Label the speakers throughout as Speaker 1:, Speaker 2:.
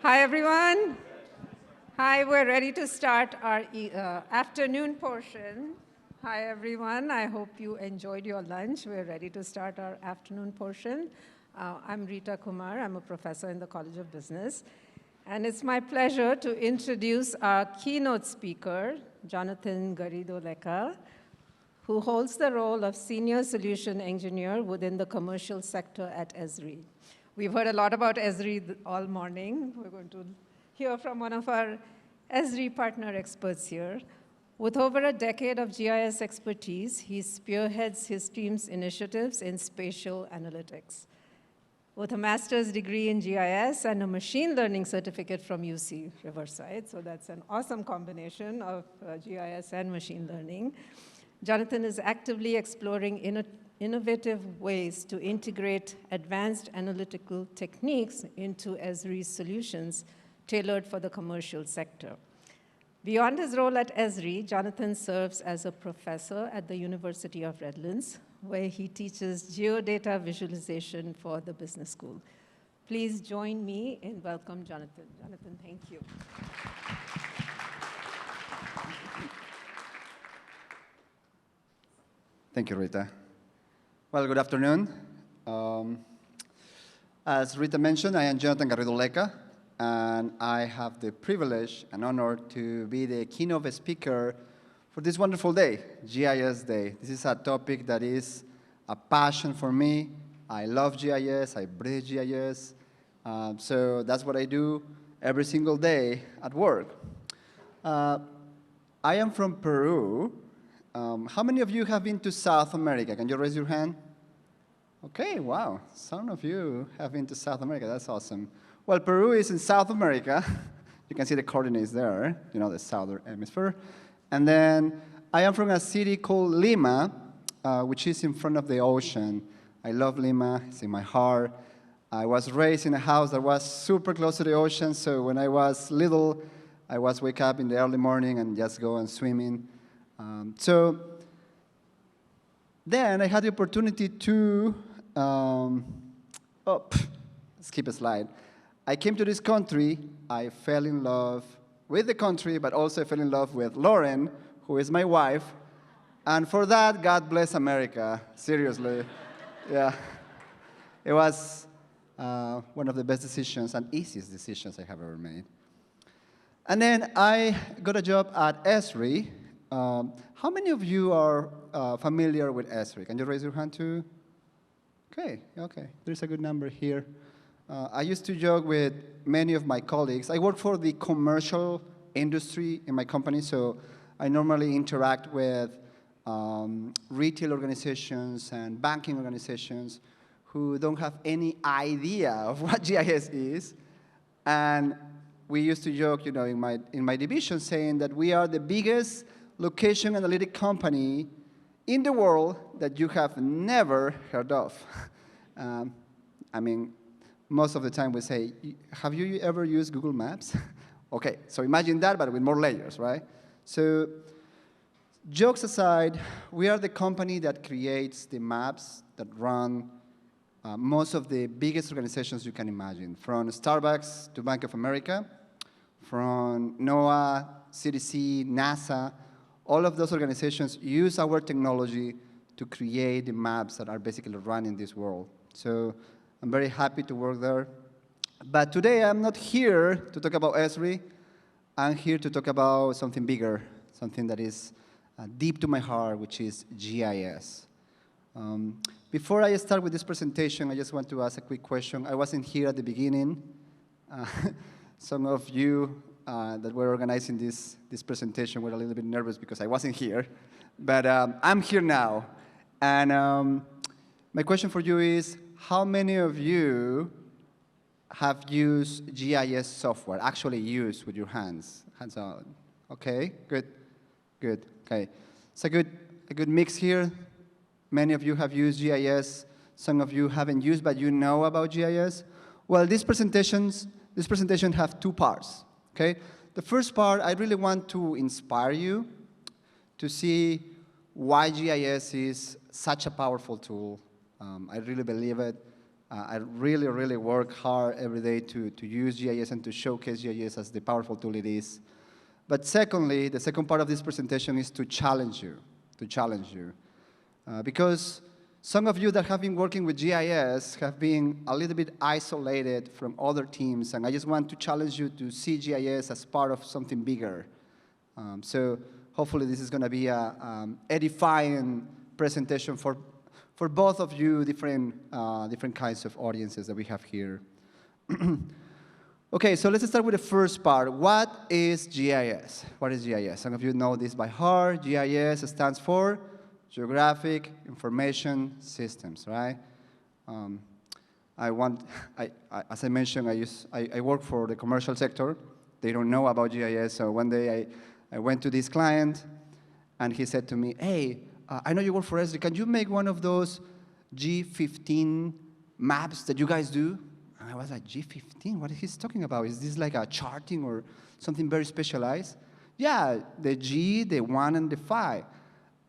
Speaker 1: Hi, everyone. Hi, we're ready to start our afternoon portion. Hi, everyone. I hope you enjoyed your lunch. We're ready to start our afternoon portion. I'm Rita Kumar. I'm a professor in the College of Business. And it's my pleasure to introduce our keynote speaker, Jonathan Garrido-Lecca, who holds the role of Senior Solution Engineer within the commercial sector at Esri. We've heard a lot about Esri all morning. We're going to hear from one of our Esri partner experts here. With over a decade of GIS expertise, he spearheads his team's initiatives in spatial analytics. With a master's degree in GIS and a machine learning certificate from UC Riverside, so that's an awesome combination of GIS and machine learning, Jonathan is actively exploring innovative ways to integrate advanced analytical techniques into Esri's solutions tailored for the commercial sector. Beyond his role at Esri, Jonathan serves as a professor at the University of Redlands, where he teaches geodata visualization for the business school. Please join me in welcome Jonathan. Jonathan, thank you.
Speaker 2: Thank you, Rita. Well, good afternoon. As Rita mentioned, I am Jonathan Garrido-Lecca, and I have the privilege and honor to be the keynote speaker for this wonderful day, GIS Day. This is a topic that is a passion for me. I love GIS, I breathe GIS, so that's what I do every single day at work. I am from Peru. How many of you have been to South America? Can you raise your hand? Okay, wow. Some of you have been to South America. That's awesome. Well, Peru is in South America. You can see the coordinates there, you know, the southern hemisphere. And then I am from a city called Lima, which is in front of the ocean. I love Lima. It's in my heart. I was raised in a house that was super close to the ocean, so when I was little, I was wake up in the early morning and just go and swimming. So then I had the opportunity to, skip a slide. I came to this country, I fell in love with the country, but also I fell in love with Lauren, who is my wife. And for that, God bless America, seriously. Yeah. It was one of the best decisions and easiest decisions I have ever made. And then I got a job at Esri. How many of you are familiar with Esri? Can you raise your hand too? Okay, there's a good number here. I used to joke with many of my colleagues. I work for the commercial industry in my company, so I normally interact with retail organizations and banking organizations who don't have any idea of what GIS is. And we used to joke, you know, in my division, saying that we are the biggest location analytic company in the world that you have never heard of. I mean, most of the time we say, have you ever used Google Maps? Okay, so imagine that, but with more layers, right? So jokes aside, we are the company that creates the maps that run most of the biggest organizations you can imagine, from Starbucks to Bank of America, from NOAA, CDC, NASA. All of those organizations use our technology to create the maps that are basically running this world. So I'm very happy to work there. But today I'm not here to talk about Esri. I'm here to talk about something bigger, something that is deep to my heart, which is GIS. Before I start with this presentation, I just want to ask a quick question. I wasn't here at the beginning. Some of you that were organizing this presentation were a little bit nervous because I wasn't here. But I'm here now. And my question for you is, how many of you have used GIS software, actually used with your hands? Hands on. Okay, good. Okay. It's a good mix here. Many of you have used GIS. Some of you haven't used, but you know about GIS. Well, this presentation have two parts. Okay? The first part, I really want to inspire you to see why GIS is such a powerful tool. I really believe it. I really, really work hard every day to use GIS and to showcase GIS as the powerful tool it is. But secondly, the second part of this presentation is to challenge you, because some of you that have been working with GIS have been a little bit isolated from other teams, and I just want to challenge you to see GIS as part of something bigger. So hopefully this is going to be an edifying presentation for both of you, different kinds of audiences that we have here. Okay, so let's start with the first part. What is GIS? What is GIS? Some of you know this by heart. GIS stands for Geographic Information Systems, right? As I mentioned, I work for the commercial sector. They don't know about GIS, so one day I went to this client, and he said to me, hey, I know you work for Esri. Can you make one of those G15 maps that you guys do? And I was like, G15? What is he talking about? Is this like a charting or something very specialized? Yeah, the G, the 1, and the 5.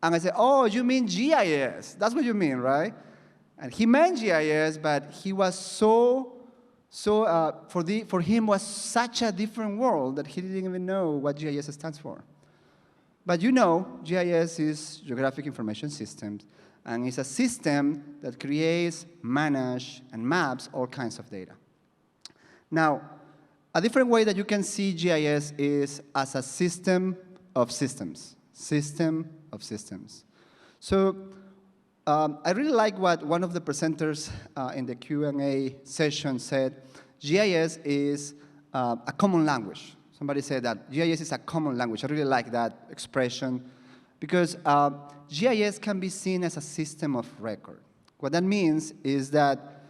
Speaker 2: And I said, oh, you mean GIS. That's what you mean, right? And he meant GIS, but he was for him was such a different world that he didn't even know what GIS stands for. But you know, GIS is Geographic Information Systems, and it's a system that creates, manages, and maps all kinds of data. Now, a different way that you can see GIS is as a system of systems. System of systems. So I really like what one of the presenters in the Q&A session said. GIS is a common language. Somebody said that GIS is a common language. I really like that expression because GIS can be seen as a system of record. What that means is that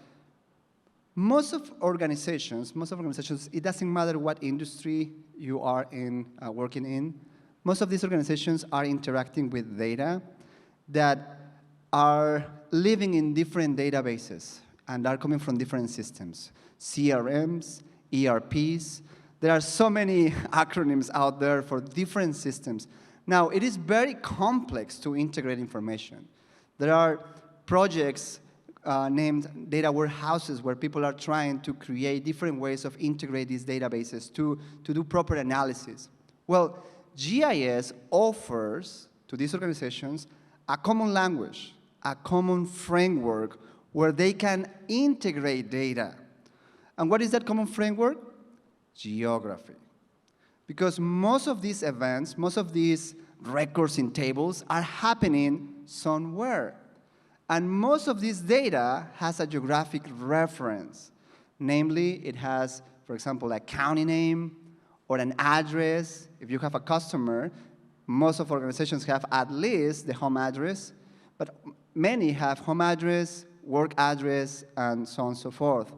Speaker 2: most of organizations, it doesn't matter what industry you are in, working in, most of these organizations are interacting with data that are living in different databases and are coming from different systems, CRMs, ERPs. There are so many acronyms out there for different systems. Now, it is very complex to integrate information. There are projects named data warehouses where people are trying to create different ways of integrate these databases to do proper analysis. Well, GIS offers to these organizations a common language, a common framework where they can integrate data. And what is that common framework? Geography. Because most of these events, most of these records in tables are happening somewhere. And most of this data has a geographic reference. Namely, it has, for example, a county name or an address. If you have a customer, most of organizations have at least the home address, but many have home address, work address, and so on and so forth.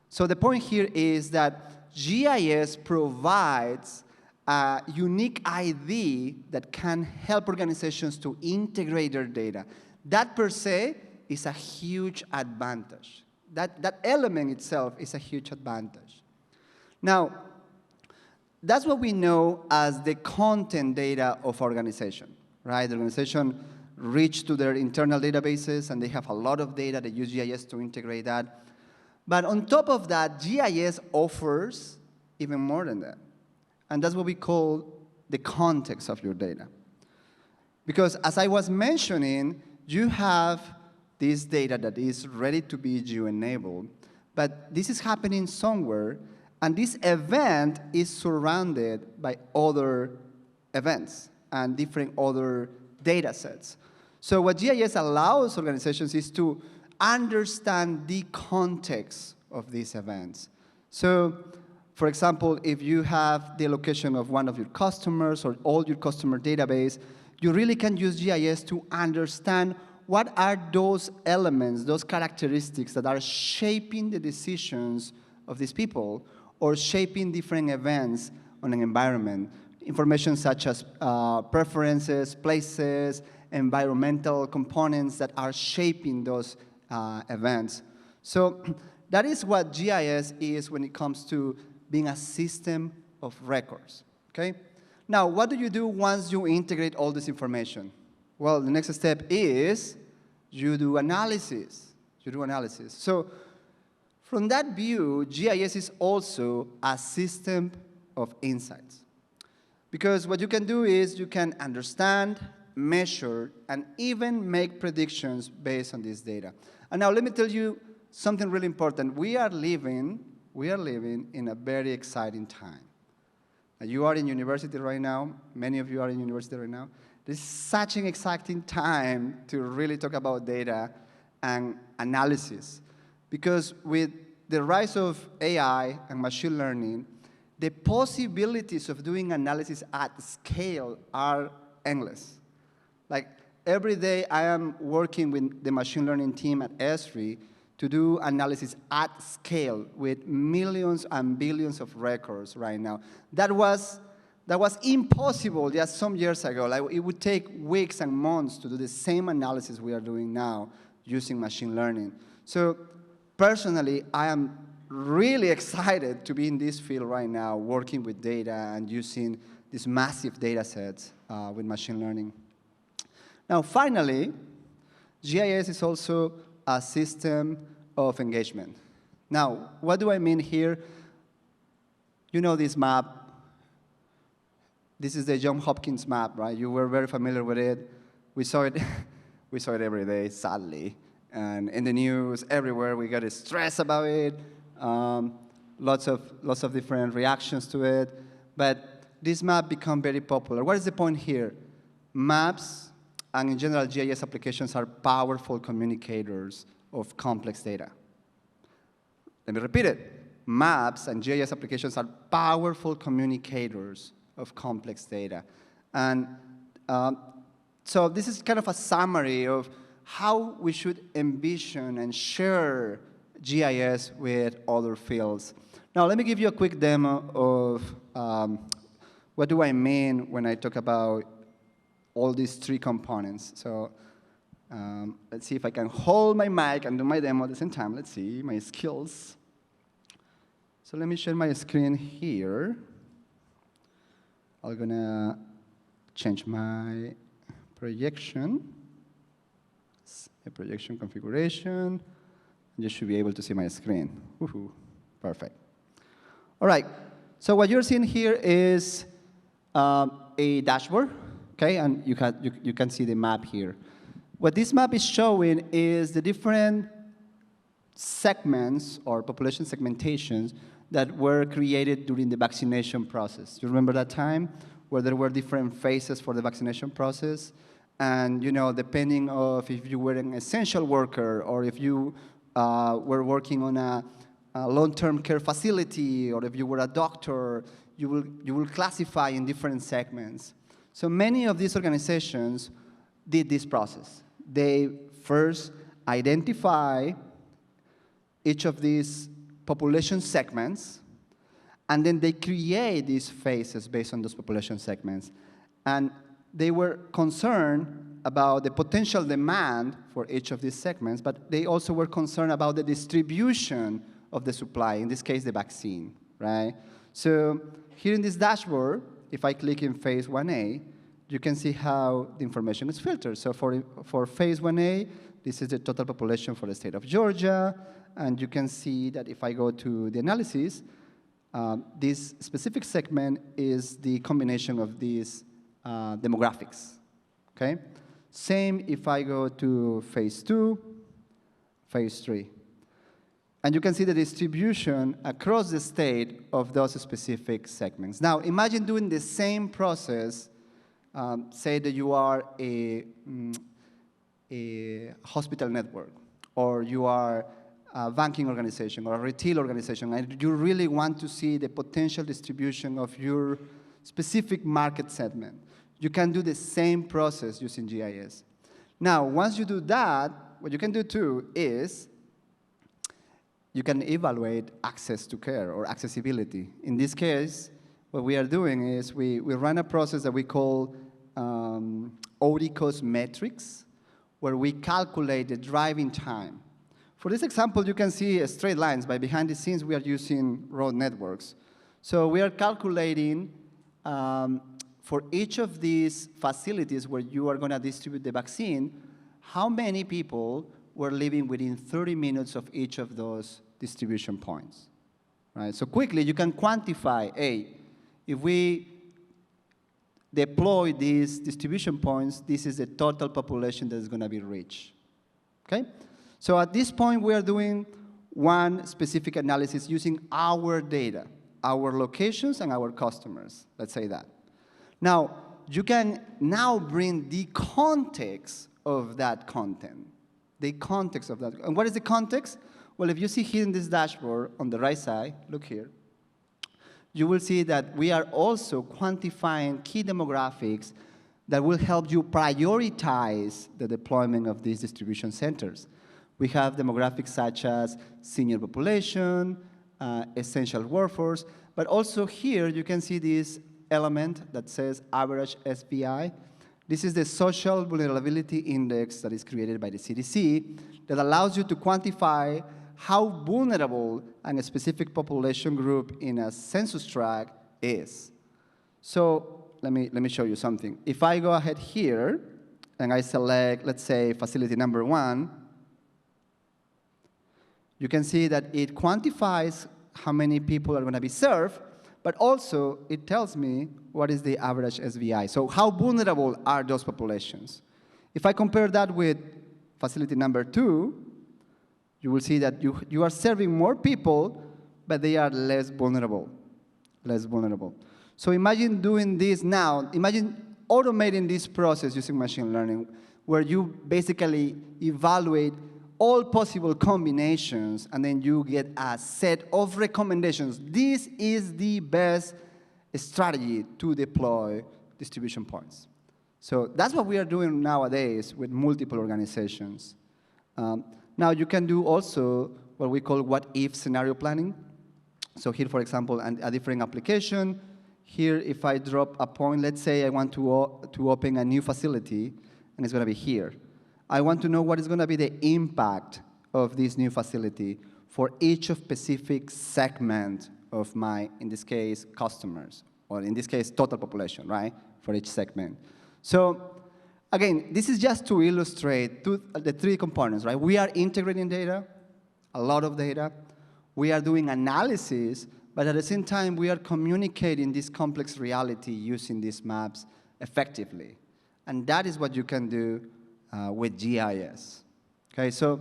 Speaker 2: So the point here is that GIS provides a unique ID that can help organizations to integrate their data. That per se is a huge advantage. That element itself is a huge advantage. Now, that's what we know as the content data of organization, right? The organization reach to their internal databases, and they have a lot of data. They use GIS to integrate that. But on top of that, GIS offers even more than that. And that's what we call the context of your data. Because as I was mentioning, you have this data that is ready to be geo-enabled, but this is happening somewhere, and this event is surrounded by other events and different other data sets. So what GIS allows organizations is to understand the context of these events. So, for example, if you have the location of one of your customers or all your customer database, you really can use GIS to understand what are those elements, those characteristics that are shaping the decisions of these people or shaping different events on an environment. Information such as preferences, places, environmental components that are shaping those events. So that is what GIS is when it comes to being a system of records, okay? Now, what do you do once you integrate all this information? Well, the next step is you do analysis. So From that view, GIS is also a system of insights. Because what you can do is you can understand, measure, and even make predictions based on this data. And now let me tell you something really important. We are living in a very exciting time. You are in university right now. Many of you are in university right now. This is such an exciting time to really talk about data and analysis. Because with the rise of AI and machine learning, the possibilities of doing analysis at scale are endless. Like every day I am working with the machine learning team at Esri to do analysis at scale with millions and billions of records right now. That was impossible just some years ago. Like, it would take weeks and months to do the same analysis we are doing now using machine learning. So personally, I am really excited to be in this field right now, working with data and using these massive data sets with machine learning. Now, finally, GIS is also a system of engagement. Now, what do I mean here? You know this map. This is the Johns Hopkins map, right? You were very familiar with it. We saw it, we saw it every day, sadly. And in the news, everywhere, we got stressed about it. Lots of different reactions to it. But this map became very popular. What is the point here? Maps, and in general, GIS applications are powerful communicators of complex data. Let me repeat it. Maps and GIS applications are powerful communicators of complex data. And so this is kind of a summary of how we should envision and share GIS with other fields. Now, let me give you a quick demo of what do I mean when I talk about all these three components. So let's see if I can hold my mic and do my demo at the same time. Let's see my skills. So let me share my screen here. I'm gonna change my projection. A projection configuration. You should be able to see my screen. Woohoo, perfect. All right, so what you're seeing here is a dashboard, okay, and you can see the map here. What this map is showing is the different segments or population segmentations that were created during the vaccination process. You remember that time where there were different phases for the vaccination process? And depending on if you were an essential worker or if you were working on a long-term care facility or if you were a doctor, you will classify in different segments. So many of these organizations did this process. They first identify each of these population segments, and then they create these phases based on those population segments. And they were concerned about the potential demand for each of these segments, but they also were concerned about the distribution of the supply, in this case, the vaccine, right? So here in this dashboard, if I click in phase 1A, you can see how the information is filtered. So for phase 1A, this is the total population for the state of Georgia, and you can see that if I go to the analysis, this specific segment is the combination of these demographics, okay? Same if I go to phase 2, phase 3. And you can see the distribution across the state of those specific segments. Now, imagine doing the same process, say that you are a hospital network, or you are a banking organization or a retail organization, and you really want to see the potential distribution of your specific market segment. You can do the same process using GIS. Now, once you do that, what you can do too is you can evaluate access to care or accessibility. In this case, what we are doing is we run a process that we call ODCOS metrics, where we calculate the driving time. For this example, you can see straight lines, but behind the scenes, we are using road networks. So we are calculating for each of these facilities where you are going to distribute the vaccine, how many people were living within 30 minutes of each of those distribution points. Right? So quickly, you can quantify, hey, if we deploy these distribution points, this is the total population that is going to be reached. Okay? So at this point, we are doing one specific analysis using our data, our locations and our customers, let's say that. Now, you can now bring the context of that content, the context of that. And what is the context? Well, if you see here in this dashboard on the right side, look here, you will see that we are also quantifying key demographics that will help you prioritize the deployment of these distribution centers. We have demographics such as senior population, essential workforce, but also here you can see this element that says average SVI. This is the social vulnerability index that is created by the CDC that allows you to quantify how vulnerable a specific population group in a census tract is. So let me show you something. If I go ahead here and I select, let's say, facility number 1, you can see that it quantifies how many people are going to be served, but also it tells me what is the average SVI. So how vulnerable are those populations? If I compare that with facility number 2, you will see that you are serving more people, but they are less vulnerable, So imagine doing this now. Imagine automating this process using machine learning, where you basically evaluate all possible combinations, and then you get a set of recommendations. This is the best strategy to deploy distribution points. So that's what we are doing nowadays with multiple organizations. Now, you can do also what we call what-if scenario planning. So here, for example, a different application. Here, if I drop a point, let's say I want to open a new facility, and it's going to be here. I want to know what is going to be the impact of this new facility for each specific segment of my, in this case, customers, or in this case, total population, right, for each segment. So again, this is just to illustrate the 3 components, right? We are integrating data, a lot of data. We are doing analysis, but at the same time, we are communicating this complex reality using these maps effectively. And that is what you can do with GIS. Okay, so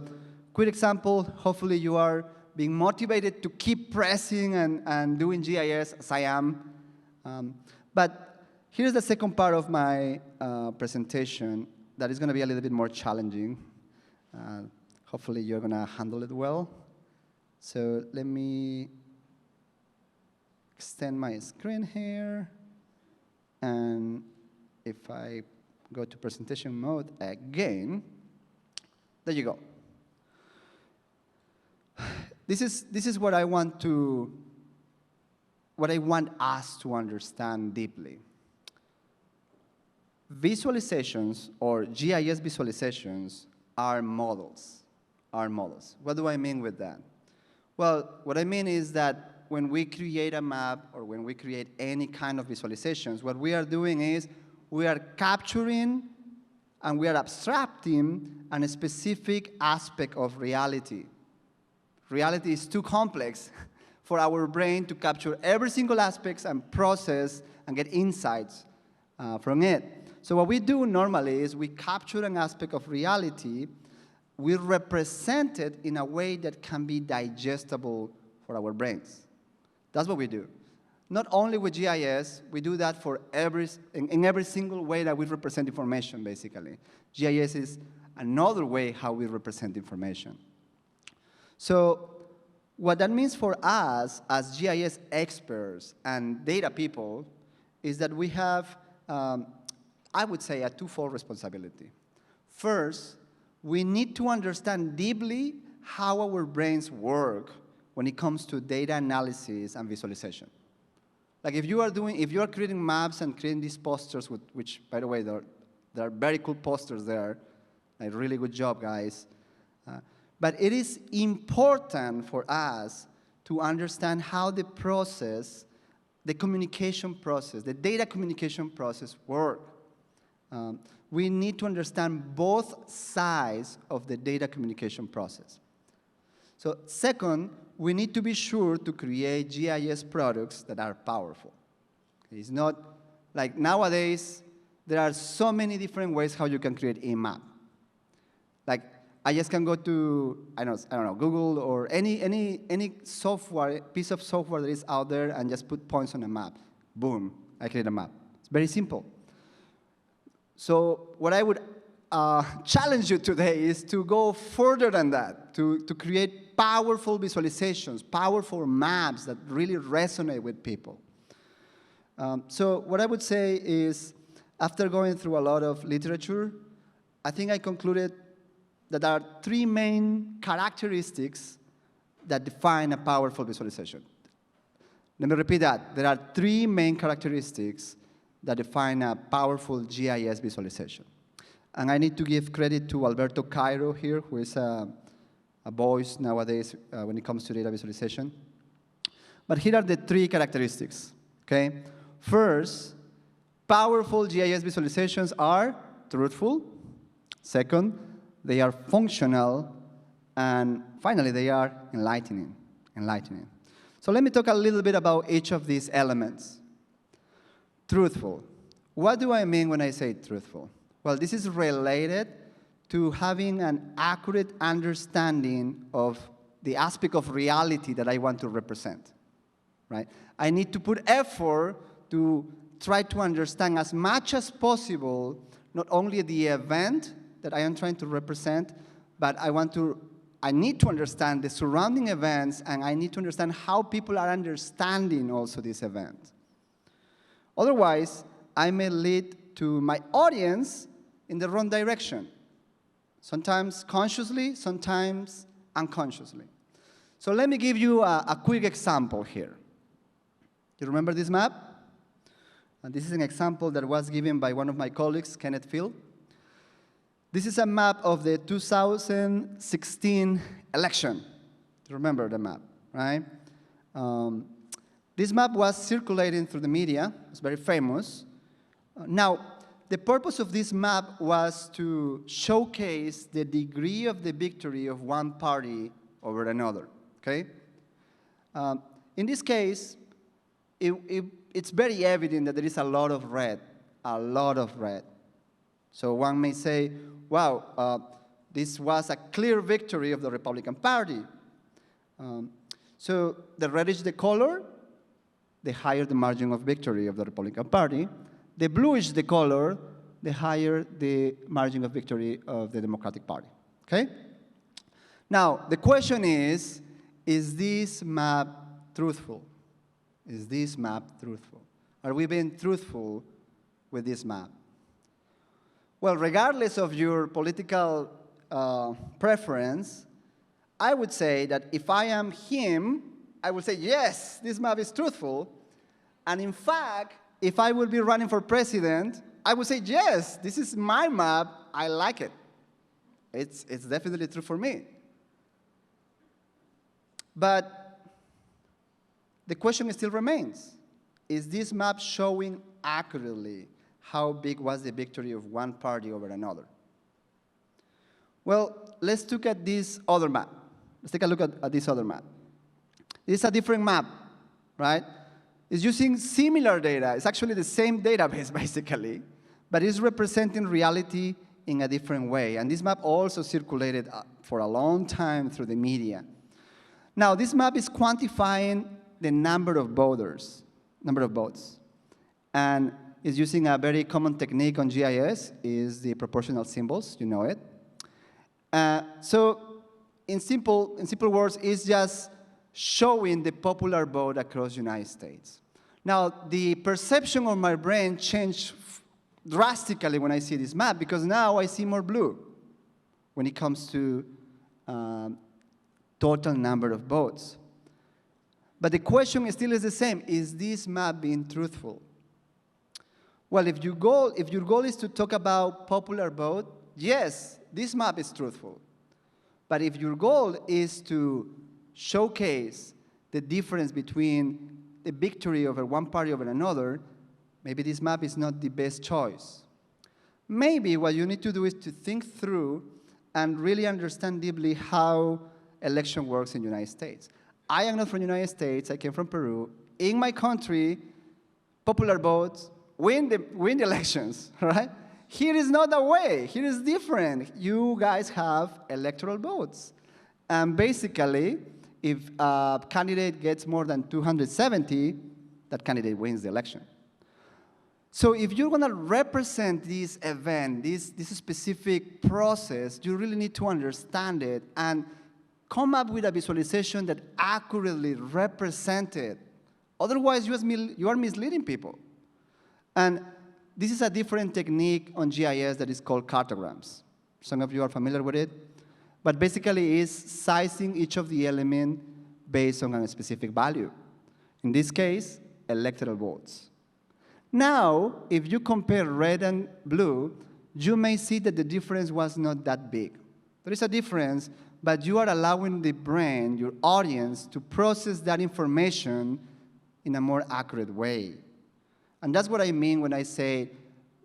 Speaker 2: quick example, hopefully you are being motivated to keep pressing and doing GIS as I am. But here's the second part of my presentation that is going to be a little bit more challenging. Hopefully you're going to handle it well. So let me extend my screen here. And if I go to presentation mode again, there you go. This is what I want us to understand deeply. Visualizations, or GIS visualizations, are models. What do I mean with that? Well, what I mean is that when we create a map or when we create any kind of visualizations, what we are doing is we are capturing and we are abstracting a specific aspect of reality. Reality is too complex for our brain to capture every single aspect and process and get insights from it. So what we do normally is we capture an aspect of reality, we represent it in a way that can be digestible for our brains. That's what we do. Not only with GIS, we do that for in every single way that we represent information, basically. GIS is another way how we represent information. So what that means for us as GIS experts and data people is that we have, I would say, a twofold responsibility. First, we need to understand deeply how our brains work when it comes to data analysis and visualization. Like if you are creating maps and creating these posters, which, by the way, there are very cool posters there, a really good job, guys. But it is important for us to understand how the process, the communication process, the data communication process works. We need to understand both sides of the data communication process. So second, we need to be sure to create GIS products that are powerful. It's not like nowadays, there are so many different ways how you can create a map. Like, I just can go to, I don't know, Google or any software, piece of software that is out there and just put points on a map. Boom, I create a map. It's very simple. So what I would challenge you today is to go further than that, to create powerful visualizations, powerful maps that really resonate with people. So what I would say is, after going through a lot of literature, I think I concluded that there are three main characteristics that define a powerful visualization. Let me repeat that. There are three main characteristics that define a powerful GIS visualization. And I need to give credit to Alberto Cairo here, who is a voice nowadays when it comes to data visualization. But here are the three characteristics, okay? First, powerful GIS visualizations are truthful. Second, they are functional. And finally, they are enlightening. So let me talk a little bit about each of these elements. Truthful. What do I mean when I say truthful? Well, this is related to having an accurate understanding of the aspect of reality that I want to represent, right? I need to put effort to try to understand as much as possible not only the event that I am trying to represent, but I need to understand the surrounding events, and I need to understand how people are understanding also this event. Otherwise, I may lead to my audience in the wrong direction, sometimes consciously, sometimes unconsciously. So let me give you a quick example here. You remember this map? And this is an example that was given by one of my colleagues, Kenneth Field. This is a map of the 2016 election. You remember the map, right? This map was circulating through the media. It's very famous. Now, the purpose of this map was to showcase the degree of the victory of one party over another, okay? In this case, it's very evident that there is a lot of red. So one may say, wow, this was a clear victory of the Republican Party. So the reddish the color, the higher the margin of victory of the Republican Party. The bluish the color, the higher the margin of victory of the Democratic Party, okay? Now, the question is this map truthful? Is this map truthful? Are we being truthful with this map? Well, regardless of your political preference, I would say that if I am him, I would say, yes, this map is truthful. And in fact, if I would be running for president, I would say, yes, this is my map, I like it. It's definitely true for me. But the question still remains. Is this map showing accurately how big was the victory of one party over another? Well, let's look at this other map. Let's take a look at this other map. It's a different map, right? It's using similar data. It's actually the same database, basically, but it's representing reality in a different way. And this map also circulated for a long time through the media. Now, this map is quantifying the number of votes, and is using a very common technique on GIS, is the proportional symbols, you know it. So in simple words, it's just showing the popular vote across the United States. Now, the perception of my brain changed drastically when I see this map, because now I see more blue when it comes to total number of votes. But the question still is the same. Is this map being truthful? Well, if your goal is to talk about popular vote, yes, this map is truthful. But if your goal is to showcase the difference between the victory over one party over another, maybe this map is not the best choice. Maybe what you need to do is to think through and really understand deeply how election works in the United States. I am not from the United States. I came from Peru. In my country, popular votes win the elections, right? Here is not that way. Here is different. You guys have electoral votes. And basically, if a candidate gets more than 270, that candidate wins the election. So if you're going to represent this event, this specific process, you really need to understand it and come up with a visualization that accurately represents it. Otherwise, you are misleading people. And this is a different technique on GIS that is called cartograms. Some of you are familiar with it. But basically, it's sizing each of the elements based on a specific value. In this case, electoral votes. Now, if you compare red and blue, you may see that the difference was not that big. There is a difference, but you are allowing the brain, your audience, to process that information in a more accurate way. And that's what I mean when I say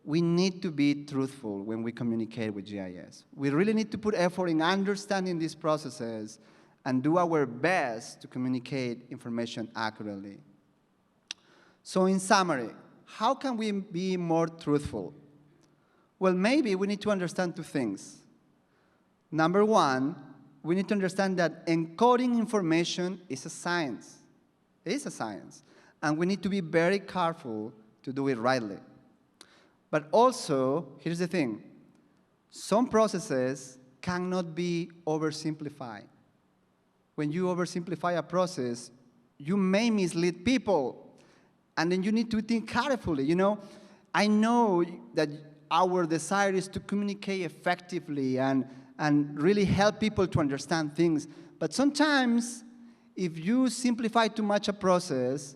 Speaker 2: we need to be truthful when we communicate with GIS. We really need to put effort in understanding these processes and do our best to communicate information accurately. So in summary, how can we be more truthful? Well, maybe we need to understand two things. Number one, we need to understand that encoding information is a science. It is a science. And we need to be very careful to do it rightly. But also, here's the thing. Some processes cannot be oversimplified. When you oversimplify a process, you may mislead people. And then you need to think carefully. You know, I know that our desire is to communicate effectively and really help people to understand things. But sometimes, if you simplify too much a process,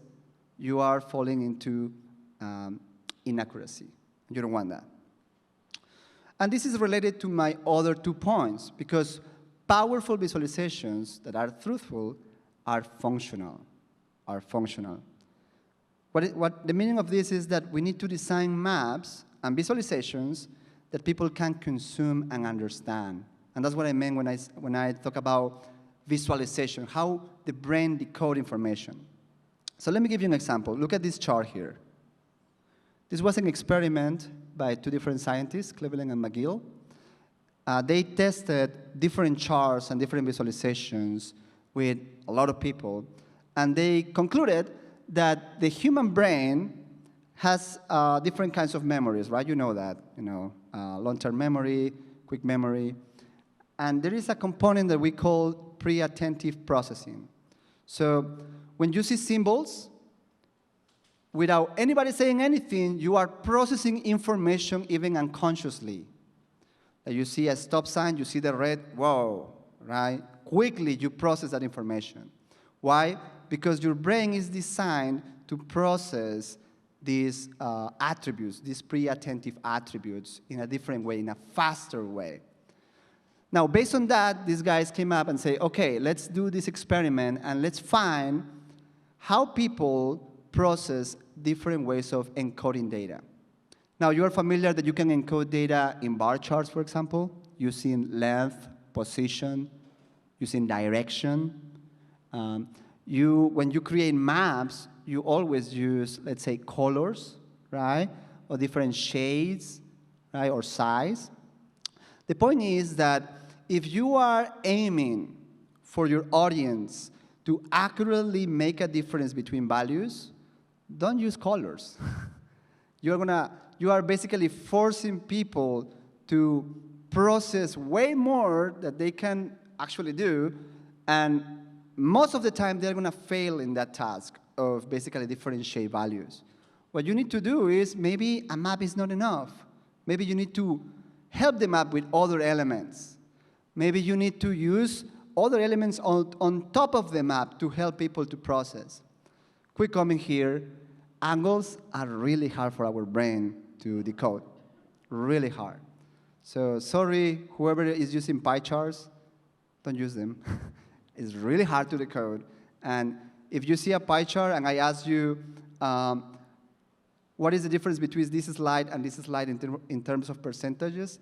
Speaker 2: you are falling into inaccuracy. You don't want that. And this is related to my other 2 points, because powerful visualizations that are truthful are functional. What the meaning of this is that we need to design maps and visualizations that people can consume and understand. And that's what I mean when I talk about visualization, how the brain decodes information. So let me give you an example. Look at this chart here. This was an experiment by 2 different scientists, Cleveland and McGill. They tested different charts and different visualizations with a lot of people, and they concluded that the human brain has different kinds of memories, right? You know that, long-term memory, quick memory. And there is a component that we call pre-attentive processing. So when you see symbols, without anybody saying anything, you are processing information even unconsciously. You see a stop sign, you see the red, whoa, right? Quickly you process that information. Why? Because your brain is designed to process these attributes, these pre-attentive attributes in a different way, in a faster way. Now, based on that, these guys came up and say, okay, let's do this experiment and let's find how people process different ways of encoding data. Now, you're familiar that you can encode data in bar charts, for example, using length, position, using direction. When you create maps, you always use, let's say, colors, right, or different shades, right, or size. The point is that if you are aiming for your audience to accurately make a difference between values, don't use colors. You are basically forcing people to process way more than they can actually do, and most of the time they're going to fail in that task of basically differentiate values. What you need to do is maybe a map is not enough. Maybe you need to help the map with other elements. Maybe you need to use other elements on top of the map to help people to process. Quick comment here. Angles are really hard for our brain to decode. Really hard. So sorry, whoever is using pie charts, don't use them. It's really hard to decode. And if you see a pie chart and I ask you, what is the difference between this slide and this slide in terms of percentages,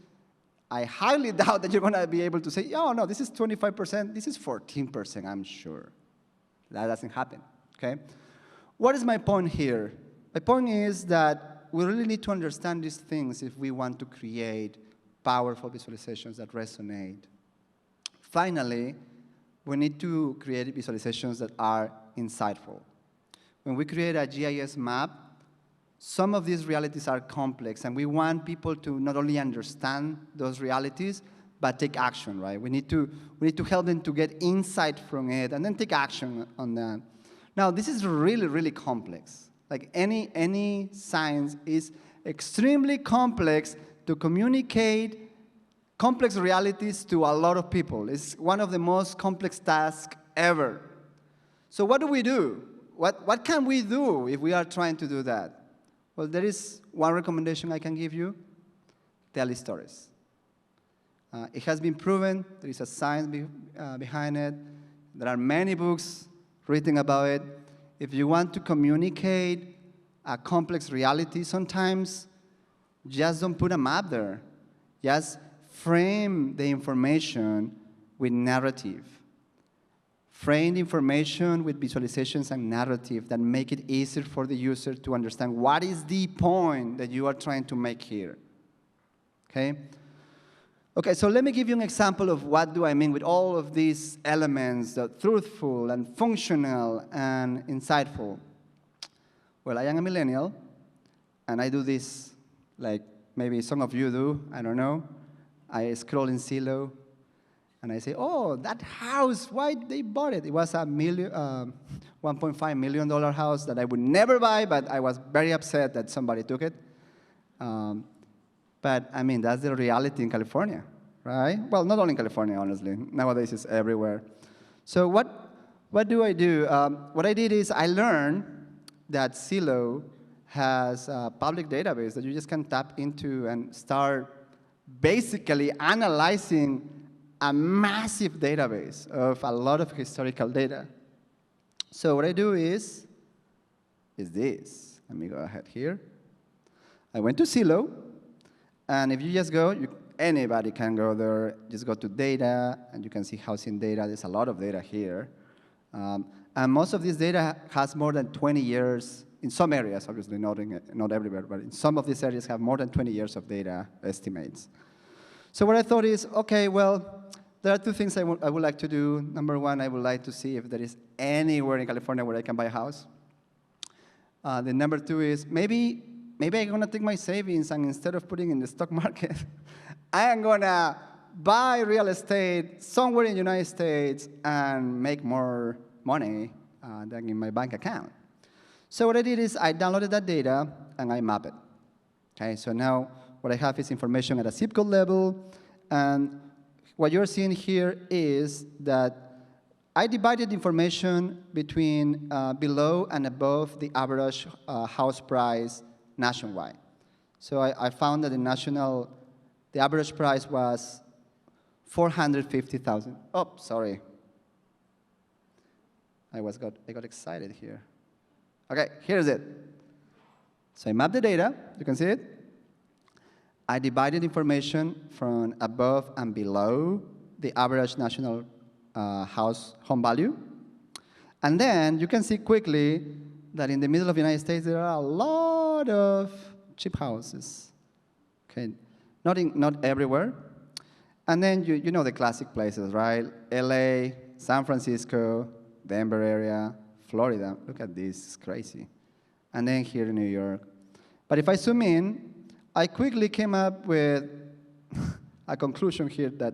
Speaker 2: I highly doubt that you're going to be able to say, oh, no, this is 25%, this is 14%, I'm sure. That doesn't happen, okay? What is my point here? My point is that we really need to understand these things if we want to create powerful visualizations that resonate. Finally, we need to create visualizations that are insightful. When we create a GIS map, some of these realities are complex, and we want people to not only understand those realities, but take action, right? We need to help them to get insight from it and then take action on that. Now, this is really, really complex. Like any science is extremely complex to communicate complex realities to a lot of people. It's one of the most complex tasks ever. So what do? What can we do if we are trying to do that? Well, there is one recommendation I can give you: tell stories. It has been proven, there is a science behind it. There are many books written about it. If you want to communicate a complex reality sometimes, just don't put a map there. Just frame the information with narrative. Frame the information with visualizations and narrative that make it easier for the user to understand what is the point that you are trying to make here. Okay? Okay, so let me give you an example of what do I mean with all of these elements, the truthful and functional and insightful. Well, I am a millennial, and I do this like maybe some of you do, I don't know. I scroll in Zillow, and I say, oh, that house, why they bought it? It was a $1.5 million house that I would never buy, but I was very upset that somebody took it. But, I mean, that's the reality in California, right? Well, not only in California, honestly. Nowadays, it's everywhere. So what do I do? What I did is I learned that Zillow has a public database that you just can tap into and start basically analyzing a massive database of a lot of historical data. So what I do is this. Let me go ahead here. I went to Zillow, and if you just go, anybody can go there. Just go to data, and you can see housing data. There's a lot of data here. And most of this data has more than 20 years, in some areas, obviously, not everywhere, but in some of these areas have more than 20 years of data estimates. So what I thought is, okay, well, there are two things I would like to do. Number one, I would like to see if there is anywhere in California where I can buy a house. The number two is maybe I'm going to take my savings, and instead of putting in the stock market, I am going to buy real estate somewhere in the United States and make more money than in my bank account. So what I did is I downloaded that data, and I map it. Okay, so now what I have is information at a zip code level, and what you're seeing here is that I divided information between below and above the average house price nationwide. So I found that the average price was $450,000. Oh, sorry. I got excited here. Okay, here's it. So I mapped the data. You can see it. I divided information from above and below the average national home value. And then you can see quickly that in the middle of the United States, there are a lot of cheap houses. Okay, not everywhere. And then you know the classic places, right? LA, San Francisco, Denver area, Florida. Look at this, it's crazy. And then here in New York. But if I zoom in, I quickly came up with a conclusion here that,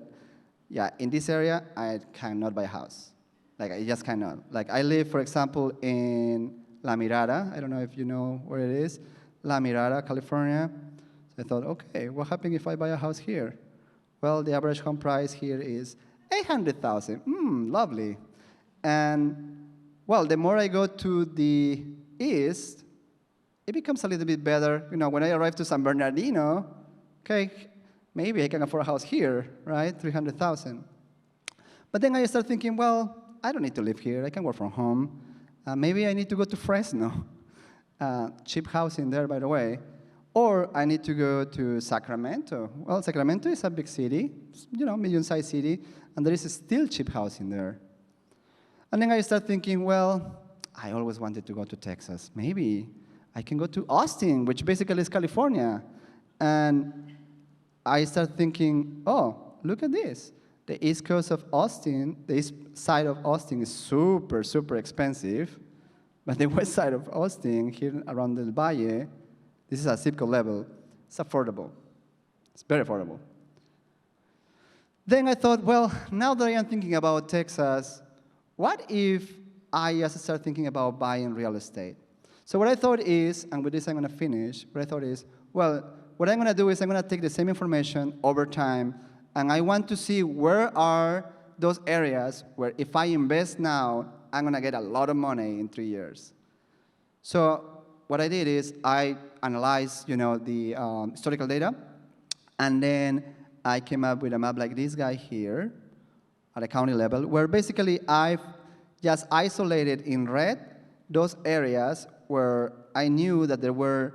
Speaker 2: yeah, in this area, I cannot buy a house. Like, I just cannot. Like, I live, for example, in La Mirada. I don't know if you know where it is. La Mirada, California. So I thought, okay, what happens if I buy a house here? Well, the average home price here is $800,000. Lovely. And, well, the more I go to the east, it becomes a little bit better. You know, when I arrive to San Bernardino, okay, maybe I can afford a house here, right? $300,000. But then I start thinking, well, I don't need to live here. I can work from home. Maybe I need to go to Fresno. Cheap housing there, by the way. Or I need to go to Sacramento. Well, Sacramento is a big city, you know, medium-sized city, and there is still cheap housing there. And then I start thinking, well, I always wanted to go to Texas. Maybe I can go to Austin, which basically is California. And I start thinking, oh, look at this. The east coast of Austin, the east side of Austin is super, super expensive. But the west side of Austin, here around the Valle, this is at zip code level, it's affordable. It's very affordable. Then I thought, well, now that I am thinking about Texas, what if I just start thinking about buying real estate? So what I thought is, and with this I'm going to finish, what I thought is, well, what I'm going to do is I'm going to take the same information over time, and I want to see where are those areas where if I invest now, I'm going to get a lot of money in 3 years. So what I did is I analyzed, the historical data, and then I came up with a map like this guy here at a county level, where basically I've just isolated in red those areas where I knew that there were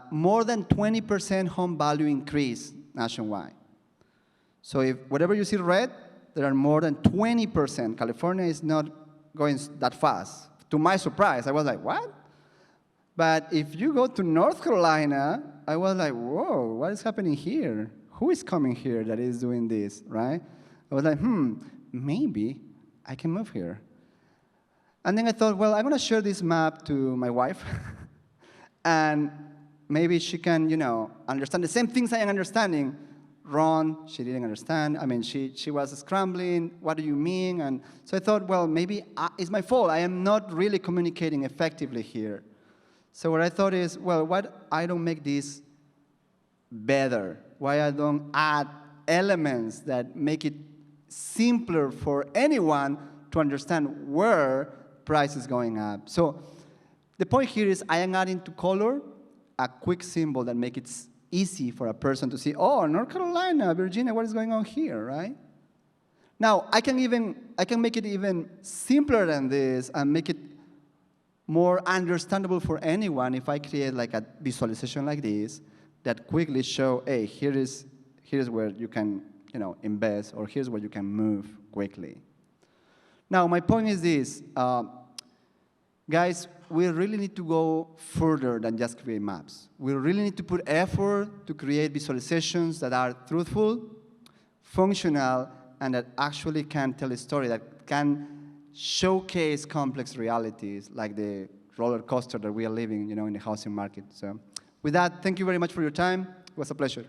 Speaker 2: more than 20% home value increase nationwide. So if whatever you see red, there are more than 20%. California is not going that fast. To my surprise, I was like, what? But if you go to North Carolina, I was like, whoa, what is happening here? Who is coming here that is doing this, right? I was like, maybe I can move here. And then I thought, well, I'm going to share this map to my wife, and maybe she can, understand the same things I am understanding. Ron, she didn't understand. I mean, she was scrambling. What do you mean? And so I thought, well, maybe it's my fault. I am not really communicating effectively here. So what I thought is, well, why I don't make this better? Why I don't add elements that make it simpler for anyone to understand where price is going up? So the point here is I am adding to color a quick symbol that makes it easy for a person to see, oh, North Carolina, Virginia, what is going on here, right? Now, I can make it even simpler than this and make it more understandable for anyone if I create like a visualization like this that quickly show, hey, here's where you can, invest, or here's where you can move quickly. Now, my point is this, guys, we really need to go further than just create maps. We really need to put effort to create visualizations that are truthful, functional, and that actually can tell a story, that can showcase complex realities like the roller coaster that we are living, in the housing market. So with that, thank you very much for your time. It was a pleasure.